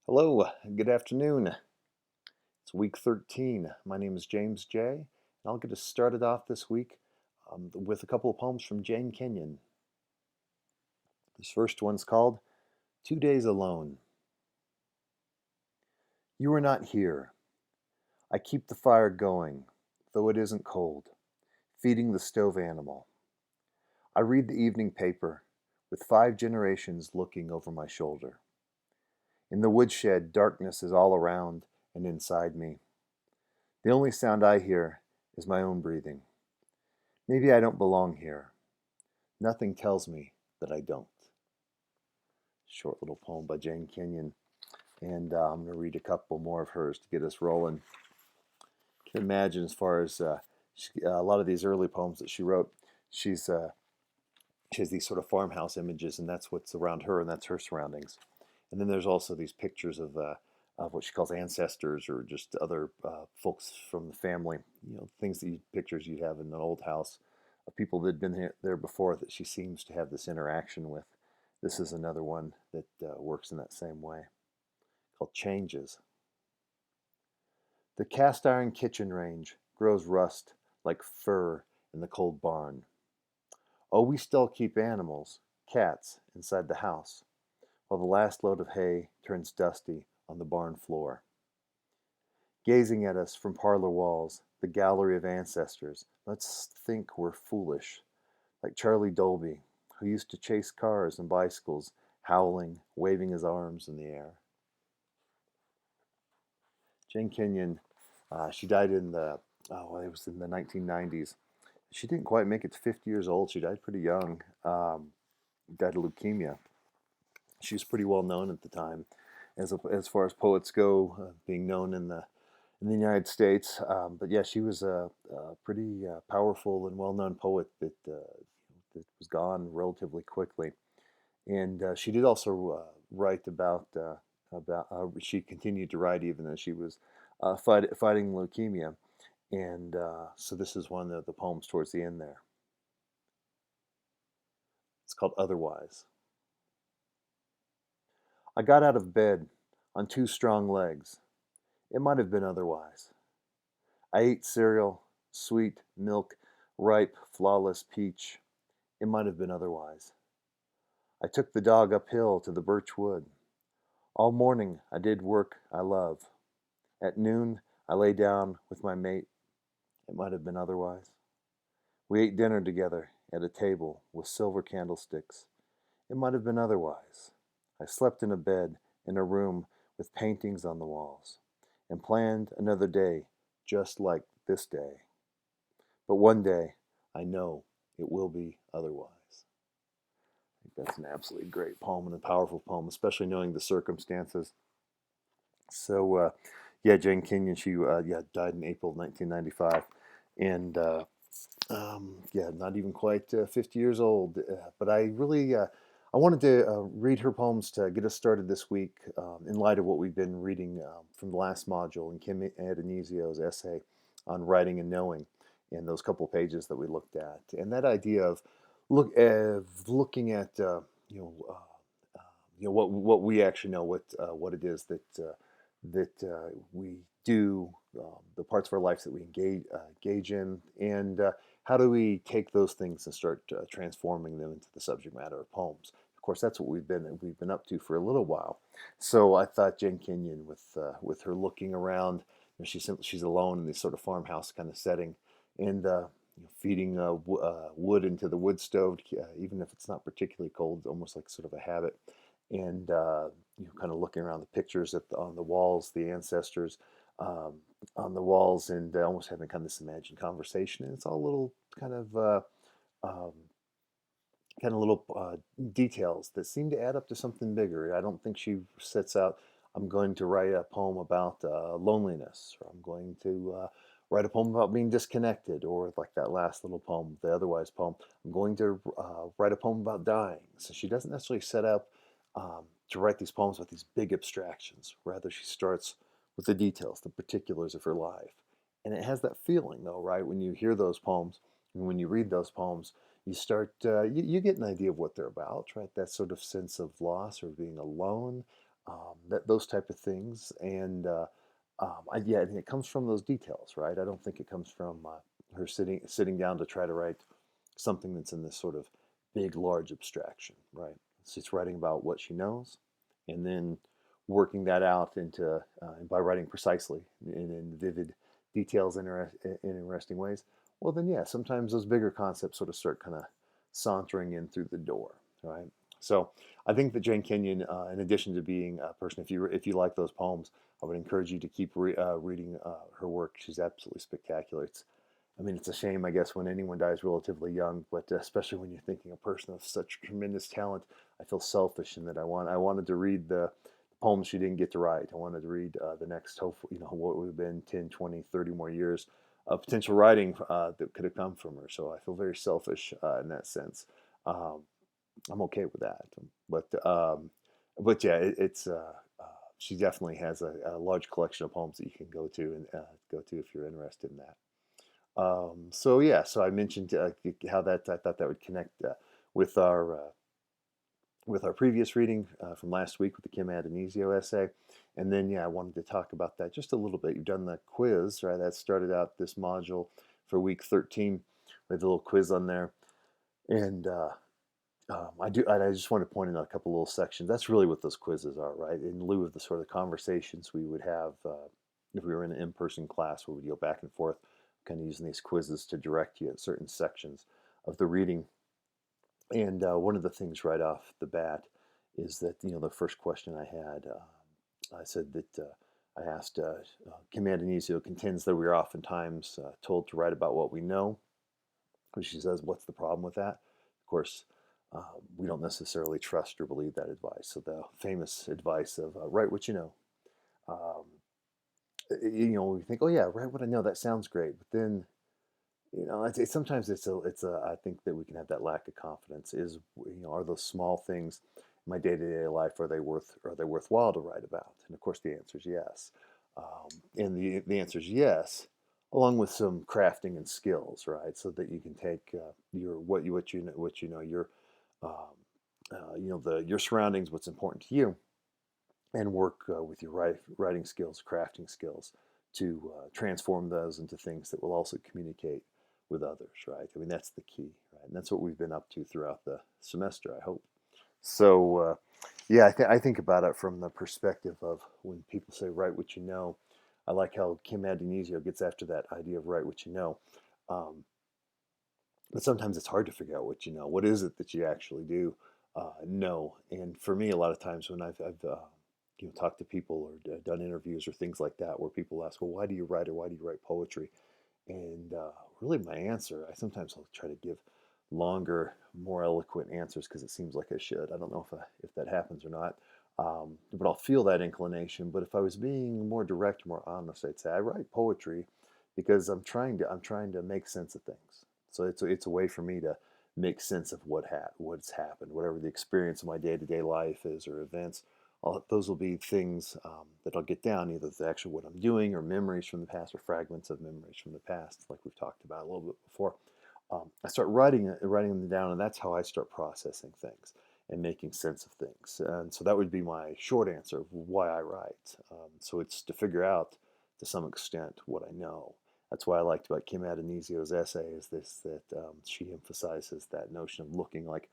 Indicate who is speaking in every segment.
Speaker 1: Hello, good afternoon. It's week 13. My name is James J., and I'll get us started off this week with a couple of poems from Jane Kenyon. This first one's called 2 Days Alone. You are not here. I keep the fire going, though it isn't cold, feeding the stove animal. I read the evening paper, with 5 generations looking over my shoulder. In the woodshed, darkness is all around and inside me. The only sound I hear is my own breathing. Maybe I don't belong here. Nothing tells me that I don't. Short little poem by Jane Kenyon. And I'm going to read a couple more of hers to get us rolling. You can imagine, as far as a lot of these early poems that she wrote, she has these sort of farmhouse images, and that's what's around her, and that's her surroundings. And then there's also these pictures of what she calls ancestors or just other folks from the family. Things pictures you'd have in an old house of people that had been there before that she seems to have this interaction with. This is another one that works in that same way, called Changes. The cast iron kitchen range grows rust like fur in the cold barn. Oh, we still keep animals, cats, inside the house, while the last load of hay turns dusty on the barn floor. Gazing at us from parlor walls, the gallery of ancestors, let's think we're foolish, like Charlie Dolby, who used to chase cars and bicycles, howling, waving his arms in the air. Jane Kenyon, she died it was in the 1990s. She didn't quite make it to 50 years old. She died pretty young. Died of leukemia. She was pretty well known at the time, as far as poets go, being known in the United States. But yeah, she was a pretty powerful and well-known poet that was gone relatively quickly. And she did also write about she continued to write even as she was fighting leukemia. And so this is one of the poems towards the end there. It's called Otherwise. I got out of bed on 2 strong legs. It might have been otherwise. I ate cereal, sweet milk, ripe, flawless peach. It might have been otherwise. I took the dog uphill to the birch wood. All morning I did work I love. At noon I lay down with my mate. It might have been otherwise. We ate dinner together at a table with silver candlesticks. It might have been otherwise. I slept in a bed in a room with paintings on the walls and planned another day just like this day. But one day I know it will be otherwise. I think that's an absolutely great poem and a powerful poem, especially knowing the circumstances. So, yeah, Jane Kenyon, she died in April 1995, and yeah, not even quite 50 years old. But I really I wanted to read her poems to get us started this week, in light of what we've been reading from the last module in Kim Addonizio's essay on writing and knowing, in those couple pages that we looked at, and that idea of looking at what we actually know, what it is that we do, the parts of our lives that we engage in, and how do we take those things and start transforming them into the subject matter of poems. Of course, that's what we've been up to for a little while. So I thought Jane Kenyon, with her looking around, she's alone in this sort of farmhouse kind of setting, and feeding wood into the wood stove, even if it's not particularly cold, almost like sort of a habit, and kind of looking around the pictures on the walls, the ancestors on the walls, and almost having kind of this imagined conversation. And it's all little kind of um, little details that seem to add up to something bigger. I don't think she sets out, I'm going to write a poem about loneliness, or I'm going to write a poem about being disconnected, or like that last little poem, the Otherwise poem, I'm going to write a poem about dying. So she doesn't necessarily set up to write these poems with these big abstractions. Rather, she starts with the details, the particulars of her life. And it has that feeling, though, right? When you hear those poems and when you read those poems, you start, you get an idea of what they're about, right? That sort of sense of loss or being alone. those type of things. And yeah, and it comes from those details, right? I don't think it comes from her sitting down to try to write something that's in this sort of big, large abstraction, right? She's writing about what she knows, and then working that out into by writing precisely in vivid details in interesting ways. Well, then yeah, sometimes those bigger concepts sort of start kind of sauntering in through the door, right? So I think that Jane Kenyon, in addition to being a person, if you like those poems, I would encourage you to keep reading her work. She's absolutely spectacular. I mean, it's a shame, I guess, when anyone dies relatively young, but especially when you're thinking a person of such tremendous talent, I feel selfish in that I wanted to read the poems she didn't get to write. I wanted to read the next, hopefully, what would have been 10, 20, 30 more years of potential writing that could have come from her. So I feel very selfish in that sense. Um, I'm okay with that. But yeah, it's she definitely has a large collection of poems that you can go to if you're interested in that. So yeah, so I mentioned how that I thought that would connect with our previous reading from last week with the Kim Addonizio essay, and then yeah, I wanted to talk about that just a little bit. You've done the quiz, right? That started out this module for week 13 with a little quiz on there, and I just want to point out a couple little sections. That's really what those quizzes are, right? In lieu of the sort of conversations we would have if we were in an in-person class, where we would go back and forth, kind of using these quizzes to direct you at certain sections of the reading. And one of the things right off the bat is that the first question I had, I said that I asked Kim Addonizio contends that we are oftentimes told to write about what we know. She says, "What's the problem with that?" Of course, we don't necessarily trust or believe that advice. So the famous advice of write what you know. Um, we think, oh yeah, write what I know. That sounds great, but then sometimes it's a I think that we can have that lack of confidence. Are those small things in my day-to-day life, are they worthwhile to write about? And of course, the answer is yes. And the answer is yes, along with some crafting and skills, right? So that you can take your what you know your um, your surroundings, what's important to you, and work with your writing skills, crafting skills to transform those into things that will also communicate with others, right? I mean, that's the key, right? And that's what we've been up to throughout the semester, I hope. So, yeah, I think about it from the perspective of when people say, write what you know. I like how Kim Addonizio gets after that idea of write what you know. Um, but sometimes it's hard to figure out what you know. What is it that you actually do know? And for me, a lot of times when I've talked to people or done interviews or things like that, where people ask, "Well, why do you write or why do you write poetry?" And really, my answer, I sometimes I'll try to give longer, more eloquent answers because it seems like I should. I don't know if that happens or not, but I'll feel that inclination. But if I was being more direct, more honest, I'd say I write poetry because I'm trying to make sense of things. So it's a way for me to make sense of what's happened, whatever the experience of my day to day life is or events. Those will be things that I'll get down, either it's actually what I'm doing or memories from the past or fragments of memories from the past, like we've talked about a little bit before. I start writing them down, and that's how I start processing things and making sense of things. And so that would be my short answer of why I write. So it's to figure out, to some extent, what I know. That's why I liked about Kim Addonizio's essay is this that she emphasizes that notion of looking like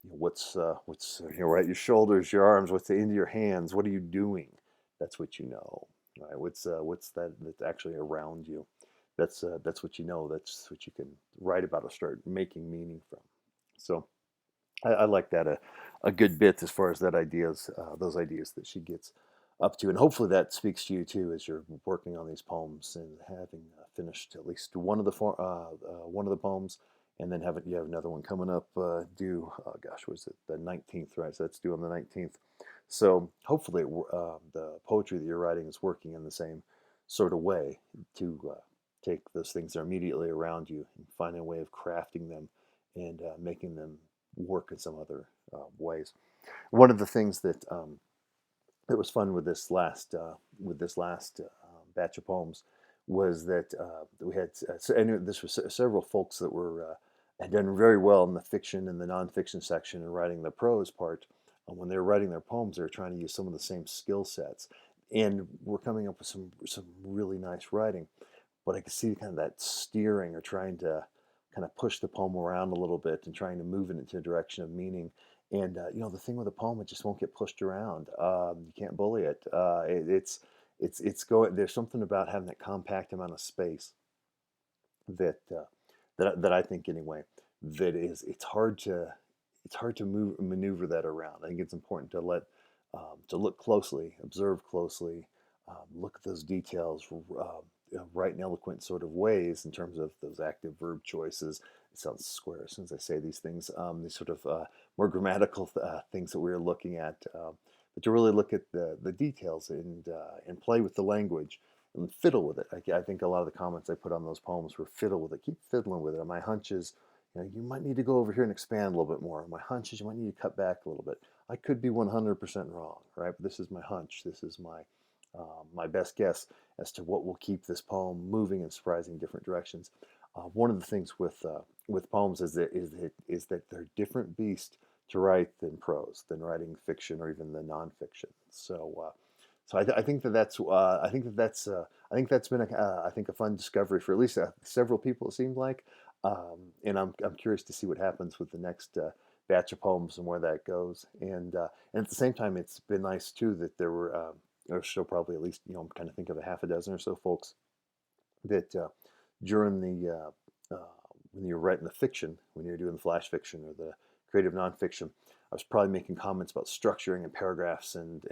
Speaker 1: what's right, your shoulders, your arms, what's into your hands, what are you doing? That's what you know, right? What's that that's actually around you? That's what you know. That's what you can write about or start making meaning from. So I like that a good bit as far as those ideas that she gets up to, and hopefully that speaks to you too as you're working on these poems and having finished at least one of the poems, and then you have another one coming up due. Gosh, was it the 19th? Right, so that's due on the 19th. So hopefully the poetry that you're writing is working in the same sort of way to take those things that are immediately around you and find a way of crafting them and making them work in some other ways. One of the things that was fun with this last batch of poems was that we had and this was several folks that were had done very well in the fiction and the nonfiction section and writing the prose part. when they were writing their poems, they were trying to use some of the same skill sets, and we're coming up with some really nice writing. But I could see kind of that steering or trying to kind of push the poem around a little bit and trying to move it into a direction of meaning. And the thing with a poem, it just won't get pushed around. You can't bully it. It's going. There's something about having that compact amount of space that that I think anyway, that is it's hard to maneuver that around. I think it's important to let to look closely, observe closely, look at those details, write in eloquent sort of ways in terms of those active verb choices. It sounds square as soon as I say these things. These sort of more grammatical things that we are looking at, but to really look at the details and play with the language and fiddle with it. I think a lot of the comments I put on those poems were fiddle with it. Keep fiddling with it. And my hunch is, you might need to go over here and expand a little bit more. My hunch is you might need to cut back a little bit. I could be 100% wrong, right? But this is my hunch. This is my best guess as to what will keep this poem moving in surprising different directions. One of the things with poems is that they're different beast to write than prose, than writing fiction or even the nonfiction. So I think that's I think that's been I think a fun discovery for at least several people. It seems like, and I'm curious to see what happens with the next batch of poems and where that goes. And at the same time, it's been nice too that there's still probably at least I'm kind of think of a half a dozen or so folks that during the when you're writing the fiction, when you're doing the flash fiction or the creative nonfiction, I was probably making comments about structuring and paragraphs and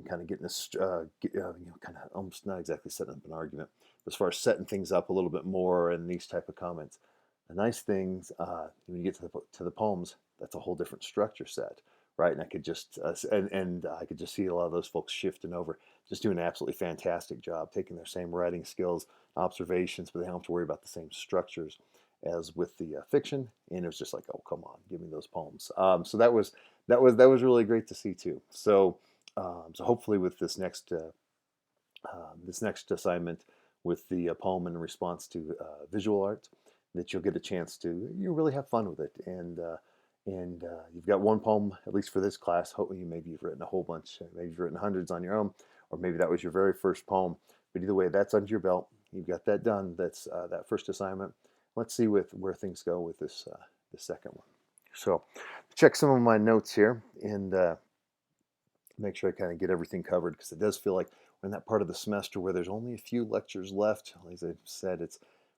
Speaker 1: kind of getting this, kind of almost not exactly setting up an argument, but as far as setting things up a little bit more and these type of comments. The nice things when you get to the poems, that's a whole different structure set, right? And I could just and I could just see a lot of those folks shifting over, just doing an absolutely fantastic job, taking their same writing skills, observations, but they don't have to worry about the same structures as with the fiction. And it was just like, oh, come on, give me those poems. So that was really great to see too. So hopefully with this next assignment with the poem in response to visual art, that you'll get a chance to really have fun with it. And you've got one poem, at least for this class. Hopefully, maybe you've written a whole bunch. Maybe you've written hundreds on your own, or maybe that was your very first poem. But either way, that's under your belt. You've got that done. That's that first assignment. Let's see where things go with this second one. So, check some of my notes here and make sure I kind of get everything covered, because it does feel like we're in that part of the semester where there's only a few lectures left. As I said,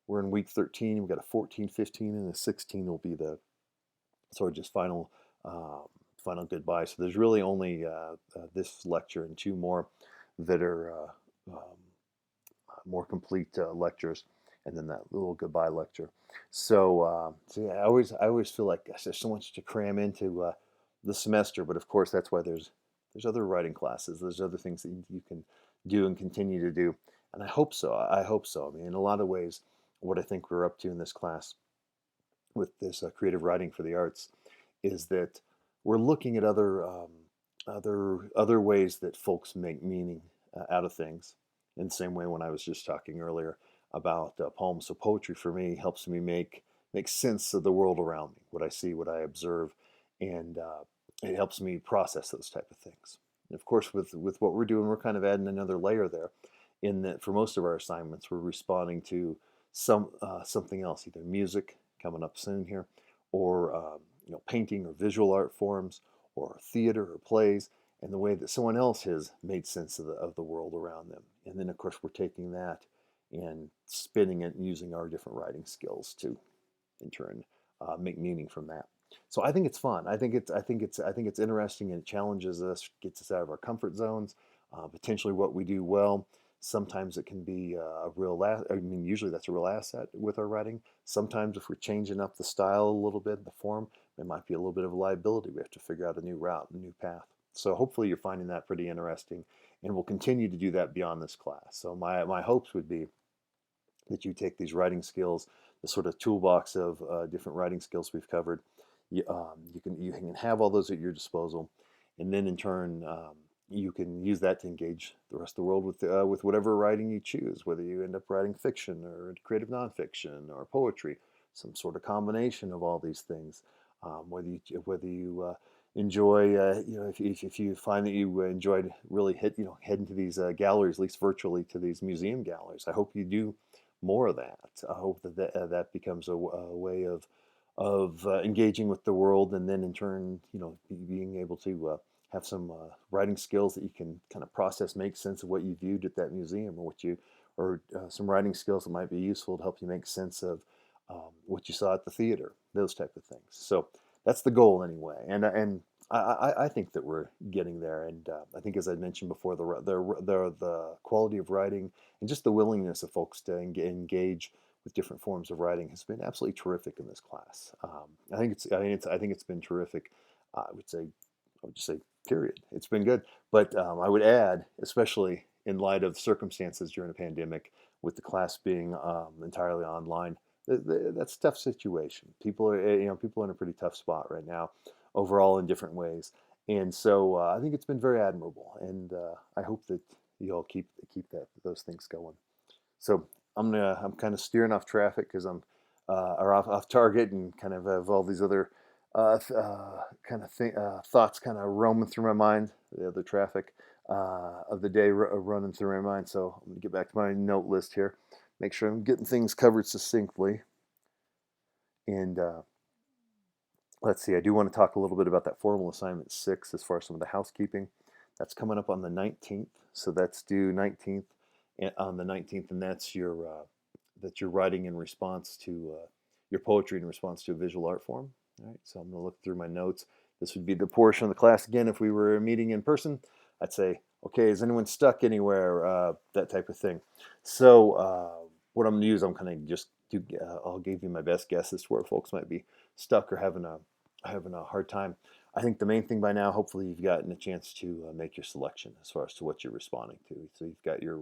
Speaker 1: we're in week 13. We've got a 14, 15, and a 16 will be the sort of just final goodbye. So there's really only this lecture and two more that are more complete lectures, and then that little goodbye lecture. So yeah, I always feel like gosh, there's so much to cram into the semester, but of course that's why there's other writing classes. There's other things that you can do and continue to do, and I hope so. I hope so. I mean, in a lot of ways, what I think we're up to in this class with this creative writing for the arts is that we're looking at other ways that folks make meaning out of things. In the same way, when I was just talking earlier about poems, so poetry for me helps me make sense of the world around me, what I see, what I observe, and it helps me process those type of things. And of course, with what we're doing, we're kind of adding another layer there, in that for most of our assignments, we're responding to something else, either music coming up soon here, or painting or visual art forms, or theater or plays, and the way that someone else has made sense of the world around them. And then, of course, we're taking that and spinning it and using our different writing skills to, in turn, make meaning from that. So I think it's fun. I think it's interesting, and it challenges us, gets us out of our comfort zones. Potentially, what we do well. Sometimes it can be a real. I mean, usually that's a real asset with our writing. Sometimes, if we're changing up the style a little bit, the form, it might be a little bit of a liability. We have to figure out a new route, a new path. So hopefully, you're finding that pretty interesting, and we'll continue to do that beyond this class. So my hopes would be that you take these writing skills, the sort of toolbox of different writing skills we've covered. You can have all those at your disposal, and then in turn you can use that to engage the rest of the world with whatever writing you choose, whether you end up writing fiction or creative nonfiction or poetry, some sort of combination of all these things. Whether you enjoy, if you find that you enjoyed really heading to these galleries, at least virtually to these museum galleries. I hope you do more of that. I hope that becomes a way of engaging with the world, and then in turn, being able to have some writing skills that you can kind of process, make sense of what you viewed at that museum, or some writing skills that might be useful to help you make sense of what you saw at the theater, those type of things. So that's the goal anyway, and I think that we're getting there, and I think, as I mentioned before, the quality of writing and just the willingness of folks to engage with different forms of writing has been absolutely terrific in this class. I think it's been terrific. I would just say, period. It's been good, but I would add, especially in light of circumstances during a pandemic, with the class being entirely online, that's a tough situation. People are in a pretty tough spot right now, overall in different ways, and so I think it's been very admirable, and I hope that you all keep those things going. So I'm kind of steering off traffic because I'm or off target, and kind of have all these other thoughts kind of roaming through my mind. The other traffic of the day running through my mind. So I'm gonna get back to my note list here. Make sure I'm getting things covered succinctly. And let's see. I do want to talk a little bit about that formal assignment 6 as far as some of the housekeeping. That's coming up on the 19th. So that's due 19th on the 19th, and that's your writing in response to your poetry in response to a visual art form. All right, so I'm going to look through my notes. This would be the portion of the class again if we were meeting in person. I'd say, okay, is anyone stuck anywhere? That type of thing. So what I'm going to use, I'm kind of just I'll give you my best guess as to where folks might be stuck or having a hard time. I think the main thing by now, hopefully, you've gotten a chance to make your selection as far as to what you're responding to. So you've got your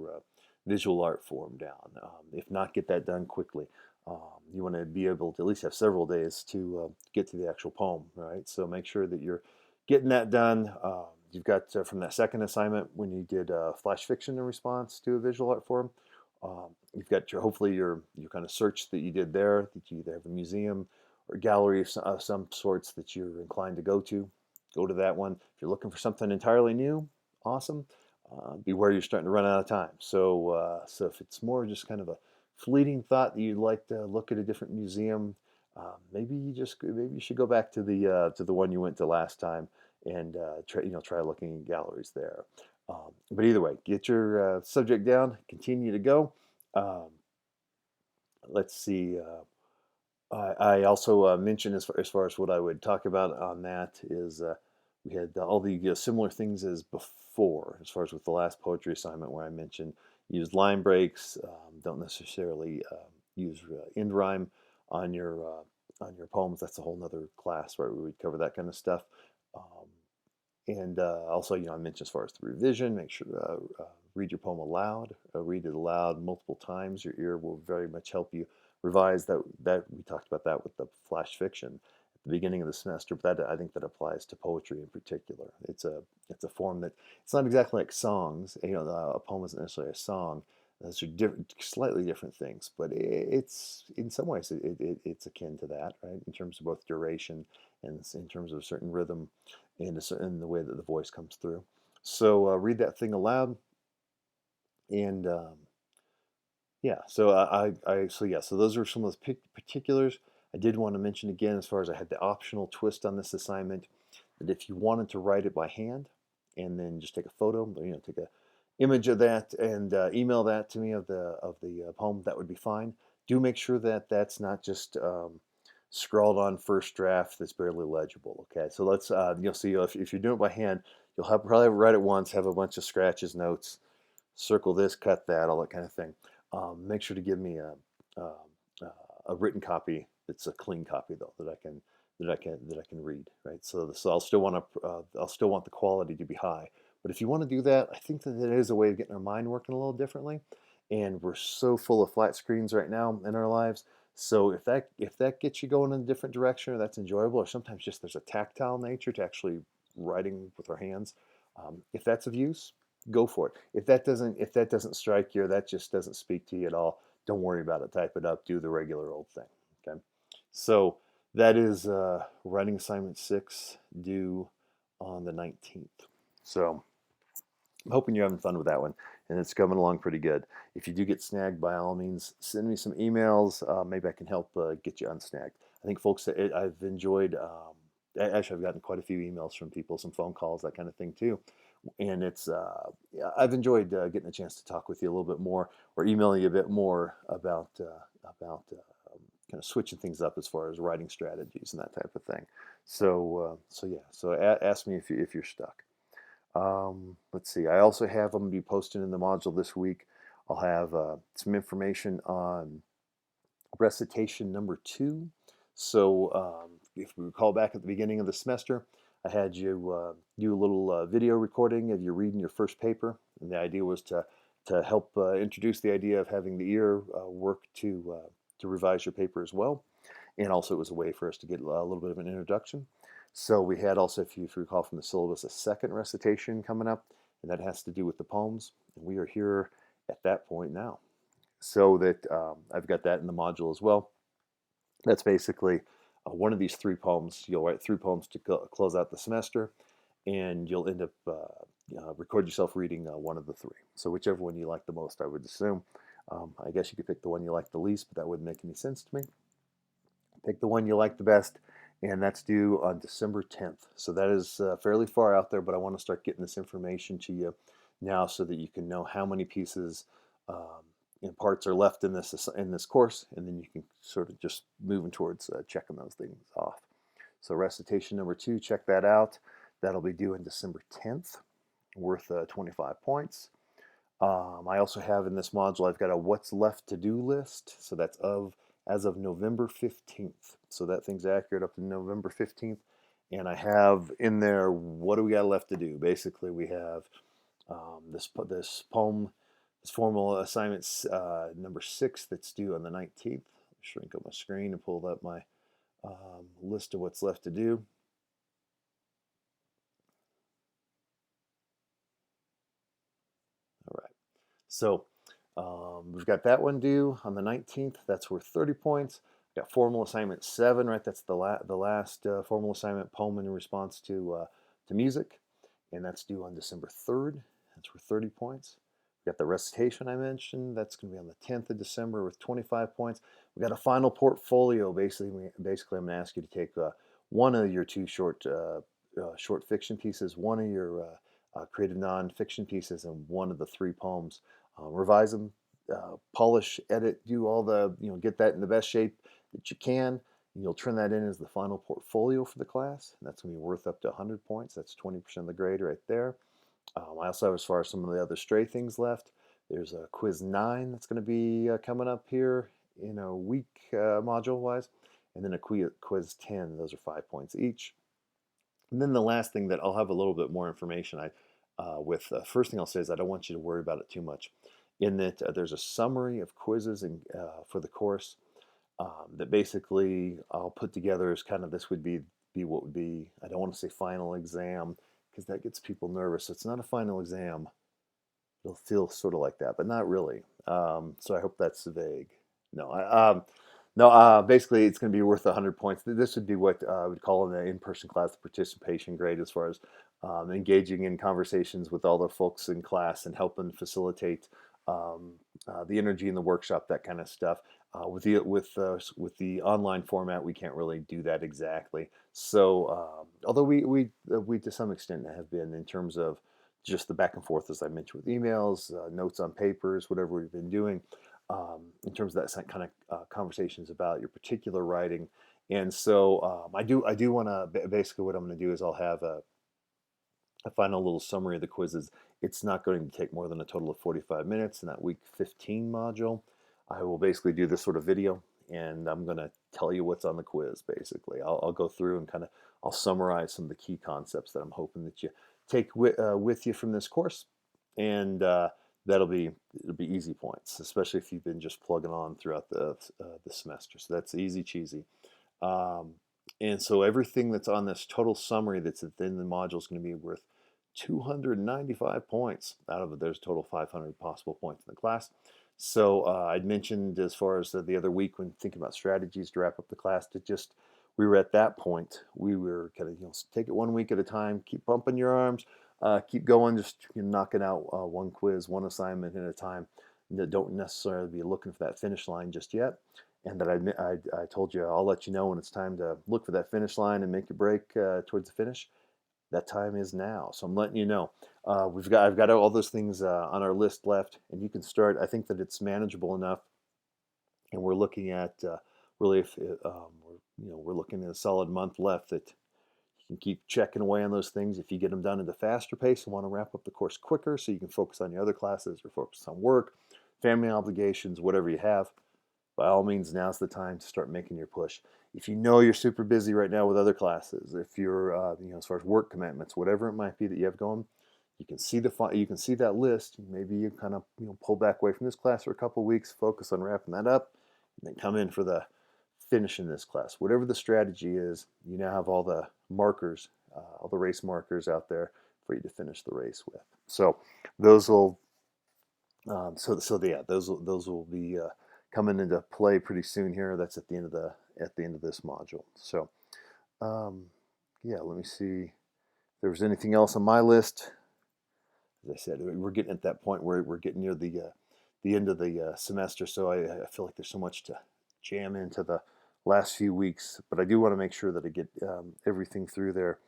Speaker 1: visual art form down. If not, get that done quickly. You want to be able to at least have several days to get to the actual poem, right? So make sure that you're getting that done. You've got from that second assignment when you did flash fiction in response to a visual art form. You've got hopefully your kind of search that you did there, that you either have a museum or gallery of some sorts that you're inclined to go to. Go to that one. If you're looking for something entirely new, awesome. Beware you're starting to run out of time. So if it's more just kind of a fleeting thought that you'd like to look at a different museum, maybe you should go back to the one you went to last time and try looking in galleries there. But either way, get your subject down, continue to go. Um, let's see. I also mentioned as far as what I would talk about on that is we had all the similar things as before, as far as with the last poetry assignment where I mentioned use line breaks, don't necessarily use end rhyme on your poems. That's a whole nother class where we would cover that kind of stuff. Um, and also, I mentioned as far as the revision, make sure read your poem aloud, read it aloud multiple times. Your ear will very much help you revise that we talked about that with the flash fiction at the beginning of the semester, but that I think that applies to poetry in particular. It's a form that it's not exactly like songs. A poem isn't necessarily a song. Those are slightly different things, but it's in some ways it's akin to that, right? In terms of both duration and in terms of a certain rhythm and in the way that the voice comes through. So read that thing aloud, and yeah. So those are some of those particulars. I did want to mention again, as far as I had the optional twist on this assignment, that if you wanted to write it by hand, and then just take a photo, take a image of that and email that to me of the poem, that would be fine. Do make sure that that's not just scrawled on first draft that's barely legible. Okay, so let's you'll see if you're doing it by hand, probably write it once, have a bunch of scratches, notes, circle this, cut that, all that kind of thing. Make sure to give me a, a written copy that's a clean copy though that I can read. Right. So I'll still want the quality to be high. But if you want to do that, I think that it is a way of getting our mind working a little differently. And we're so full of flat screens right now in our lives. So if that gets you going in a different direction, or that's enjoyable, or sometimes just there's a tactile nature to actually writing with our hands. If that's of use, go for it. If that doesn't strike you, or that just doesn't speak to you at all, don't worry about it. Type it up. Do the regular old thing. Okay. So that is writing assignment 6 due on the 19th. So I'm hoping you're having fun with that one, and it's coming along pretty good. If you do get snagged, by all means, send me some emails. Maybe I can help get you unsnagged. I think, folks, I've enjoyed. Actually, I've gotten quite a few emails from people, some phone calls, that kind of thing too. And it's yeah, I've enjoyed getting a chance to talk with you a little bit more, or emailing you a bit more about kind of switching things up as far as writing strategies and that type of thing. So yeah. So ask me if you're stuck. Let's see. I also have, I'm going to be posting in the module this week. I'll have some information on recitation number 2. So if we recall back at the beginning of the semester, I had you do a little video recording of you reading your first paper, and the idea was to help introduce the idea of having the ear work to revise your paper as well, and also it was a way for us to get a little bit of an introduction. So we had also, if you recall from the syllabus, a second recitation coming up, and that has to do with the poems, and we are here at that point now. So that I've got that in the module as well. That's basically one of these 3 poems. You'll write 3 poems to close out the semester, and you'll end up record yourself reading one of the 3. So whichever one you like the most, I would assume. I guess you could pick the one you like the least, but that wouldn't make any sense to me. Pick the one you like the best, and that's due on December 10th. So that is fairly far out there, but I want to start getting this information to you now so that you can know how many pieces and parts are left in this course, and then you can sort of just moving towards checking those things off. So recitation number 2, check that out. That'll be due on December 10th, worth 25 points. I also have in this module, I've got a what's left to do list. So that's as of November 15th. So that thing's accurate up to November 15th. And I have in there, what do we got left to do? Basically, we have this poem, this formal assignment number 6 that's due on the 19th. Shrink up my screen and pull up my list of what's left to do. All right. So we've got that one due on the 19th. That's worth 30 points. We've got formal assignment 7, right? That's the last formal assignment poem in response to music. And that's due on December 3rd. That's worth 30 points. We've got the recitation I mentioned. That's going to be on the 10th of December with 25 points. We've got a final portfolio. Basically I'm going to ask you to take one of your 2 short fiction pieces, one of your creative nonfiction pieces, and one of the 3 poems. Revise them, polish, edit, do all the, get that in the best shape that you can. And you'll turn that in as the final portfolio for the class. And that's going to be worth up to 100 points. That's 20% of the grade right there. I also have, as far as some of the other stray things left, there's a quiz 9 that's going to be coming up here in a week module wise. And then a quiz 10. Those are 5 points each. And then the last thing that I'll have a little bit more information first thing I'll say is I don't want you to worry about it too much, in that there's a summary of quizzes for the course that basically I'll put together as kind of, this would be what would be, I don't want to say final exam because that gets people nervous. So it's not a final exam. It'll feel sort of like that, but not really. So I hope that's vague. No, no. Basically, it's going to be worth 100 points. This would be what I would call in the in-person class the participation grade, as far as engaging in conversations with all the folks in class and helping facilitate the energy in the workshop, that kind of stuff. With the online format, we can't really do that exactly. So, although we to some extent have been, in terms of just the back and forth, as I mentioned, with emails, notes on papers, whatever we've been doing, in terms of that kind of conversations about your particular writing. And so I do want to, basically what I'm going to do is I'll have a final little summary of the quizzes. It's not going to take more than a total of 45 minutes in that week 15 module. I will basically do this sort of video, and I'm going to tell you what's on the quiz. Basically, I'll go through and I'll summarize some of the key concepts that I'm hoping that you take with you from this course, and it'll be easy points, especially if you've been just plugging on throughout the semester. So that's easy cheesy. And so everything that's on this total summary that's within the module is going to be worth 295 points out of it. There's a total 500 possible points in the class. So I'd mentioned, as far as the other week, when thinking about strategies to wrap up the class, to just, we were at that point. We were kind of, take it 1 week at a time, keep bumping your arms, keep going, just knocking out one quiz, one assignment at a time. That don't necessarily be looking for that finish line just yet. And that I told you I'll let you know when it's time to look for that finish line and make your break towards the finish. That time is now. So I'm letting you know. I've got all those things on our list left, and you can start. I think that it's manageable enough, and we're looking at really if we're looking at a solid month left that you can keep checking away on those things. If you get them done at a faster pace and want to wrap up the course quicker, so you can focus on your other classes or focus on work, family obligations, whatever you have, by all means, now's the time to start making your push. If you know you're super busy right now with other classes, if you're, as far as work commitments, whatever it might be that you have going, you can see that list. Maybe you kind of pull back away from this class for a couple of weeks, focus on wrapping that up, and then come in for the finishing this class. Whatever the strategy is, you now have all the markers, all the race markers out there for you to finish the race with. So those will, those will be coming into play pretty soon here. That's at the end of this module. So let me see if there was anything else on my list. As I said, we're getting at that point where we're getting near the end of the semester, so I feel like there's so much to jam into the last few weeks, but I do want to make sure that I get everything through there.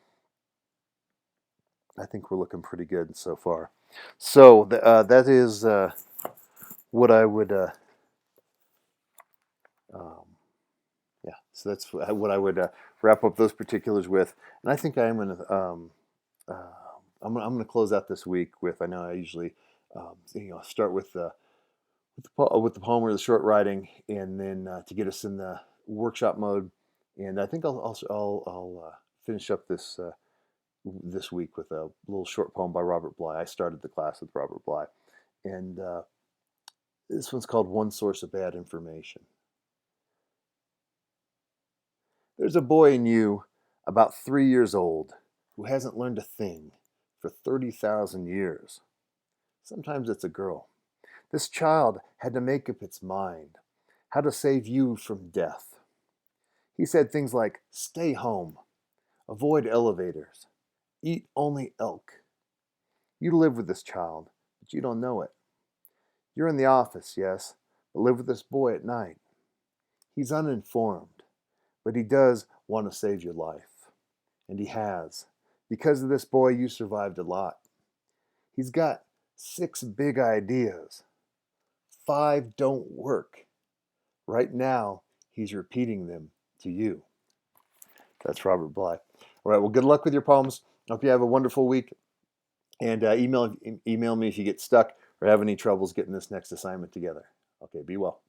Speaker 1: I think we're looking pretty good so far. So that is what I would so that's what I would wrap up those particulars with. And I think I'm going to I'm going to close out this week with, I know I usually start with the poem or the short writing, and then to get us in the workshop mode. And I think I'll finish up this week with a little short poem by Robert Bly. I started the class with Robert Bly, and this one's called "One Source of Bad Information." There's a boy in you, about 3 years old, who hasn't learned a thing for 30,000 years. Sometimes it's a girl. This child had to make up its mind how to save you from death. He said things like, stay home, avoid elevators, eat only elk. You live with this child, but you don't know it. You're in the office, yes, but live with this boy at night. He's uninformed, but he does want to save your life. And he has. Because of this boy, you survived a lot. He's got 6 big ideas. 5 don't work. Right now, he's repeating them to you. That's Robert Bly. All right, well, good luck with your poems. Hope you have a wonderful week. And email me if you get stuck or have any troubles getting this next assignment together. Okay, be well.